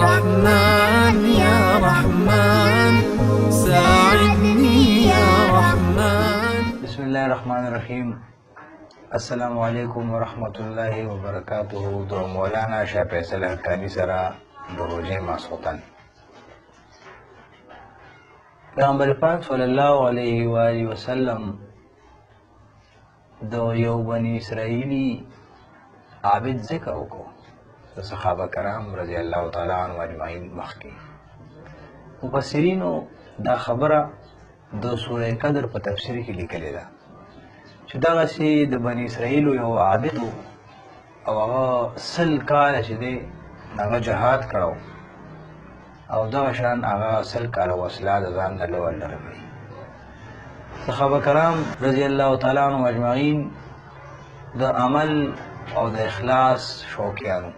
رحمن يا رحمن ساعدني يا رحمن. بسم الله الرحمن الرحیم. السلام علیکم ورحمۃ اللہ وبرکاتہ. دو مولانا شاہ فیصل حقانی سره د روژې ماسخوتن پیغمبر پاک صلی الله علیه و آله وسلم د یو بنی اسرائیلی عابد ذکر وکړو د صحابه کرام رضی الله تعالی عنهم اجمعین مخکې. مفسرینو دا خبره د سوره قدر په تفسیر کې لیکلې ده چې دغسې د بني اسرائیلو یو عابد و او هغه 100 کاله چې دی هغه جهاد کړی او دغه شان هغه 100 کاله وسله د ځان نه لرې کړې. صحابه کرام رضی الله تعالی عنهم اجمعین د عمل او د اخلاص شوقیانو.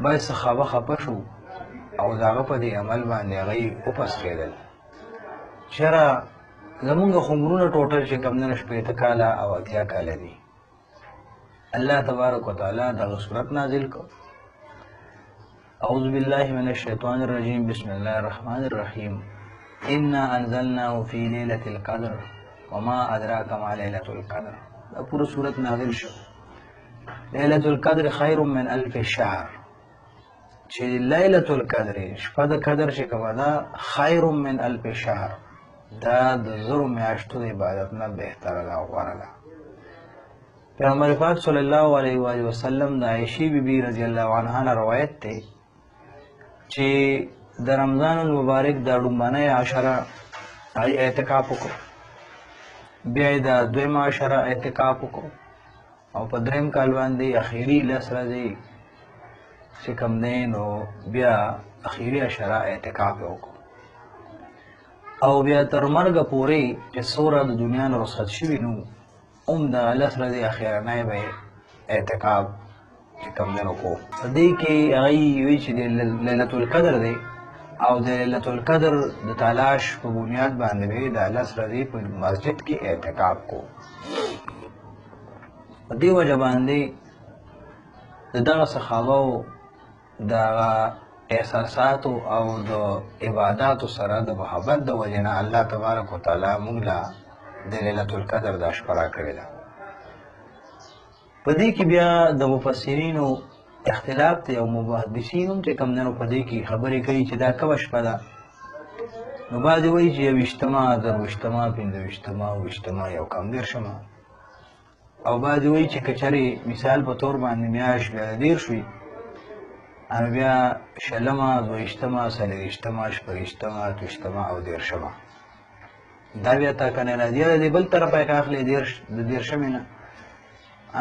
باید صحابه خفه شو او د هغه په دې عمل باندې هغوی وپسخېدل. چېرې زمونږ عمرونه ټوټل چې کوم نه 80 کاله او 80 کاله دي. الله تبارک وتعالی دغه صورت نازل کړ. اعوذ بالله من الشیطان الرجیم. بسم الله الرحمن الرحیم. انا انزلناه فی لیلة القدر وما ادراک ما لیلة القدر. دا پوره صورت نازل شو. لیلة القدر خیر من الف شهر. چې لیلة القدر شپه د قدر چې کومه ده خیر من الف شهر، دا د زرو میاشتو د عبادت نه بهتره ده او غوره ده. پیغمبر پاک صلی الله علیه و آله وسلم د عایشې بیبي رضی الله عنها نه روایت دی چې د رمضان المبارک د لومړنۍ عشره اعتکاف وکړو، بیا یې د دویمه عشره اعتکاف وکړو او په دریم کال باندې اخیري 10 ورځې چې کوم دی نو بیا اخیري عشره اعتکاف وکړو او بیا تر مرګه پورې چې څومره د دنیا نه رخصت شوي نو هم د 10 ورځې اخیرنی به اعتکاف چې کوم دی نو کوو. په دې کې هغوی وایي چې د لیلة القدر دی او د لیلة القدر د تلاش په بنیاد باندې به د 10 ورځې په مسجد کې اعتکاف کوو. په دې وجه باندې د دغه صحابو د احساساتو او د عباداتو سره د محبت د وجې نه الله تبارک وتعالی موږ له د لیلة القدر دا شپه راکړې ده. په دې کې بیا د مفسرینو اختلاف دی او محدثین هم چې کوم دی نو په دې کې خبرې کوي چې دا کومه شپه ده. نو بعضې وایي چې 20مه، 22مه، 25مه، 28مه، یو کم 30مه، او بعضې وایي چې که چېرې مثال په طور باندې میاشت بیا 30 وي نو بیا 20مه، 22مه، 24مه، 26مه، 28مه او 30مه. دا بیا ټاکنې راځي د بل طرفه یې اخلي د 30مې نه.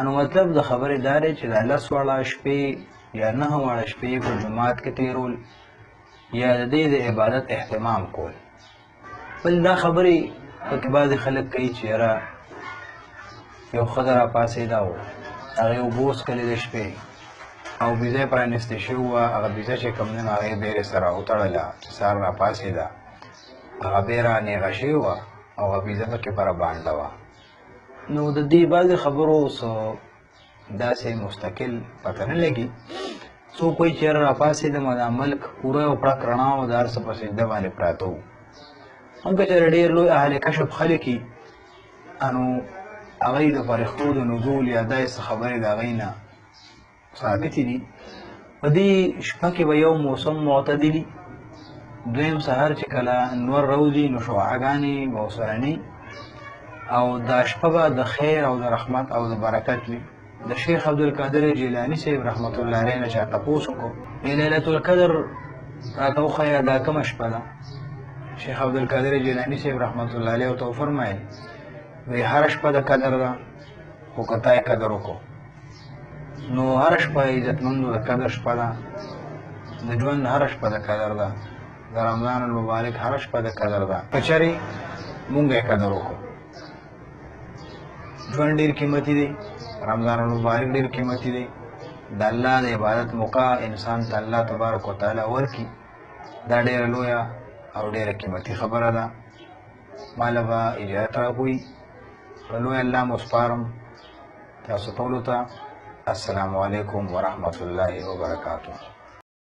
نو مطلب د خبرې دا دی چې د 10 واړه شپې یا 9 واړه شپې په جومات کې تېرول یا د دې د عبادت اهتمام کول. بل دا خبرې پکې بعضې خلک کوي چې یاره یو ښځه راپاڅېده او هغې اوبه وڅښلې د شپې او بیزه یې پرانیستې شوې وه، هغه بیزه چې کوم دی نو هغې بیرې سره وتړله چې سهار راپاڅېده هغه بیا رانېغه شوې وه او هغه بیزه پکې بربانده وه. نو د دې بعضې خبرو څه داسې مستقل پته نه لګي. څوک وایي چې یاره راپاڅېدم او دا ملک پوره یو پړک رڼا و د هر څه په سجده باندې پراته وو. هم که چېرې ډېر لوی اهل کشف خلک وي نو هغوی د فرښتو د نزول یا داسې خبرې د هغوی نه ثابتې دي. په دې شپه کې به یو موسم معتدلي، دویم سهار چې کله نور راوځي نو شعاعګانې به ورسره نه او دا شپه به د خیر او د رحمت او د برکت وي. د شیخ عبدالقادر جیلاني صاحب رحمت الله علیه نه چا تپوس وکړو لیلة القدر راته وښیه دا کومه شپه ده. شیخ عبدالقادر جیلاني صاحب رحمت الله علیه ورته وفرمایل وایي هره شپه د قدر ده خو که تا یې قدر وکړو نو هره شپه عزتمندو د قدر شپه ده. د ژوند هره شپه د قدر ده. د رمضان المبارک هره شپه د قدر ده که چېرې مونږ یې قدر وکړو. ژوند ډېر قیمتي دی، رمضان المبارک ډېر قیمتي دی. د الله د عبادت موقع انسان ته الله تبارک وتعالی ورکړي دا ډېره لویه او ډېره قیمتي خبره ده. ما له به اجازت راکوي. په لوی الله مو سپارم تاسو ټولو ته. السلام علیکم ورحمة الله وبرکاته.